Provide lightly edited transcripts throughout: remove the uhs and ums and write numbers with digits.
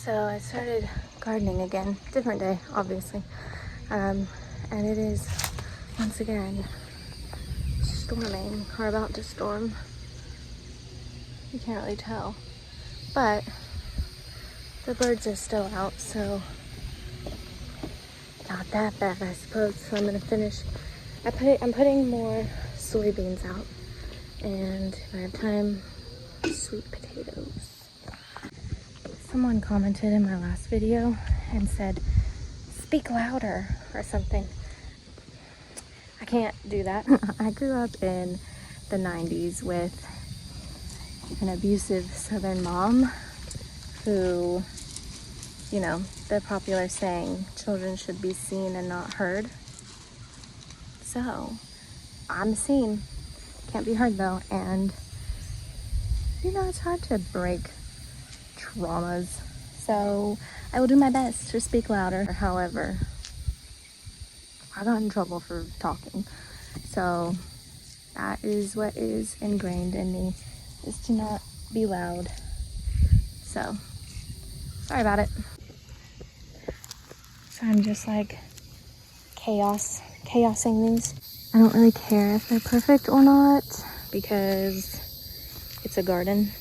So I started gardening again, different day, obviously. And it is, once again, storming, or about to storm. You can't really tell. But the birds are still out, so not that bad, I suppose. So I'm gonna finish. I'm putting more soybeans out, and if I have time, sweet potatoes. Someone commented in my last video and said, "Speak louder" or something. I can't do that. I grew up in the 90s with an abusive Southern mom who, you know, the popular saying, children should be seen and not heard. So, I'm seen. Can't be heard though. And, you know, it's hard to break traumas. So, I will do my best to speak louder. However, I got in trouble for talking. So, that is what is ingrained in me, is to not be loud. So, sorry about it. So I'm just like chaosing these. I don't really care if they're perfect or not because it's a garden.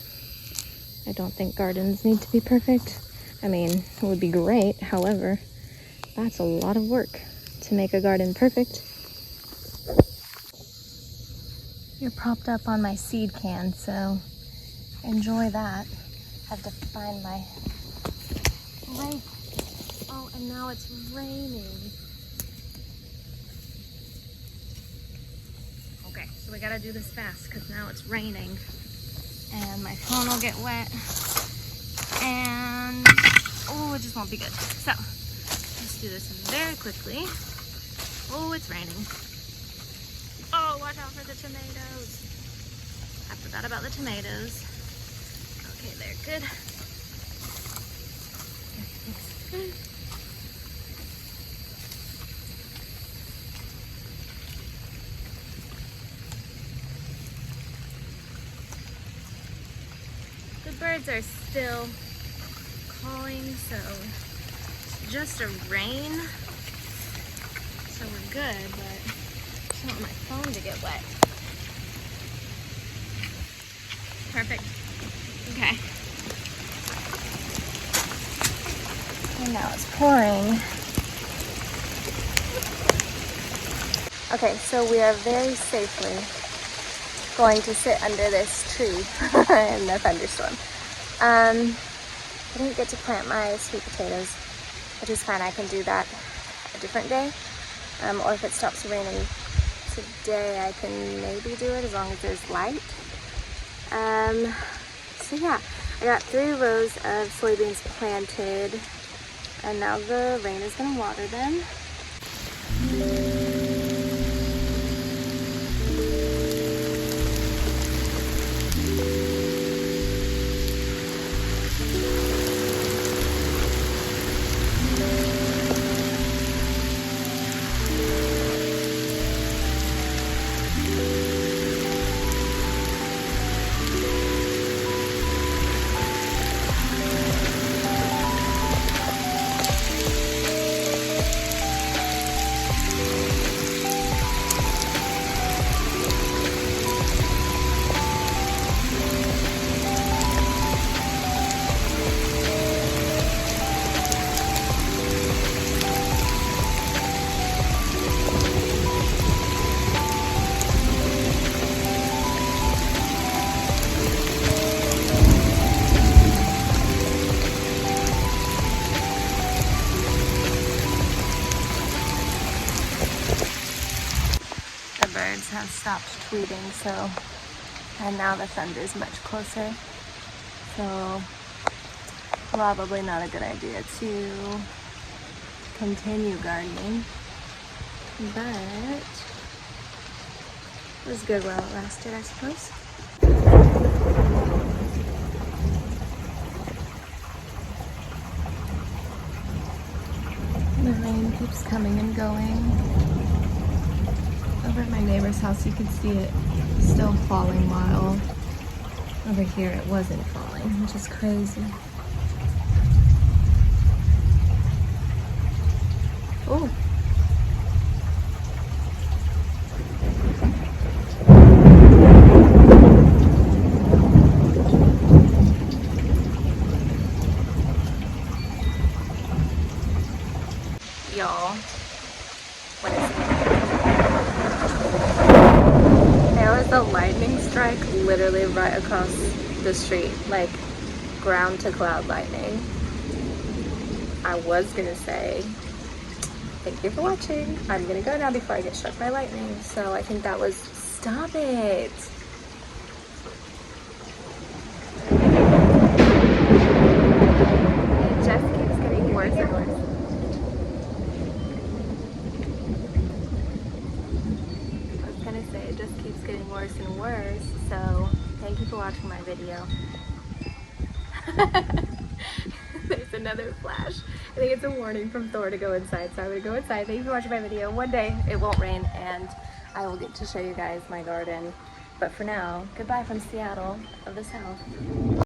I don't think gardens need to be perfect. I mean, it would be great. However, that's a lot of work to make a garden perfect. You're propped up on my seed can, so enjoy that. I have to find my rake. Oh, and now it's raining. Okay, so we gotta do this fast because now it's raining and my phone will get wet and oh, it just won't be good. So let's do this very quickly. Oh, it's raining. Oh, watch out for the tomatoes. I forgot about the tomatoes. Okay, they're good. The birds are still calling, so just a rain. So we're good, but I just want my phone to get wet. Perfect. Okay. And now it's pouring. Okay, so we are very safely going to sit under this tree in the thunderstorm. I didn't get to plant my sweet potatoes, which is fine. I can do that a different day. Or if it stops raining today, I can maybe do it as long as there's light. So yeah, I got 3 rows of soybeans planted, and now the rain is gonna water them. Birds have stopped tweeting, so, and now the thunder's much closer, so probably not a good idea to continue gardening, but it was good while it lasted, I suppose. The rain keeps coming and going. Over at my neighbor's house, you can see it still falling while over here it wasn't falling, which is crazy. y'all. What is it? There was a lightning strike literally right across the street, like ground to cloud lightning. I was gonna say thank you for watching. I'm gonna go now before I get struck by lightning. So I think that was, stop it. It just keeps getting worse and worse. I was gonna say it just keeps getting worse and worse. So thank you for watching my video. There's another flash. I think it's a warning from Thor to go inside, so I'm gonna go inside. Thank you for watching my video. One day it won't rain and I will get to show you guys my garden. But for now, goodbye from Seattle of the South.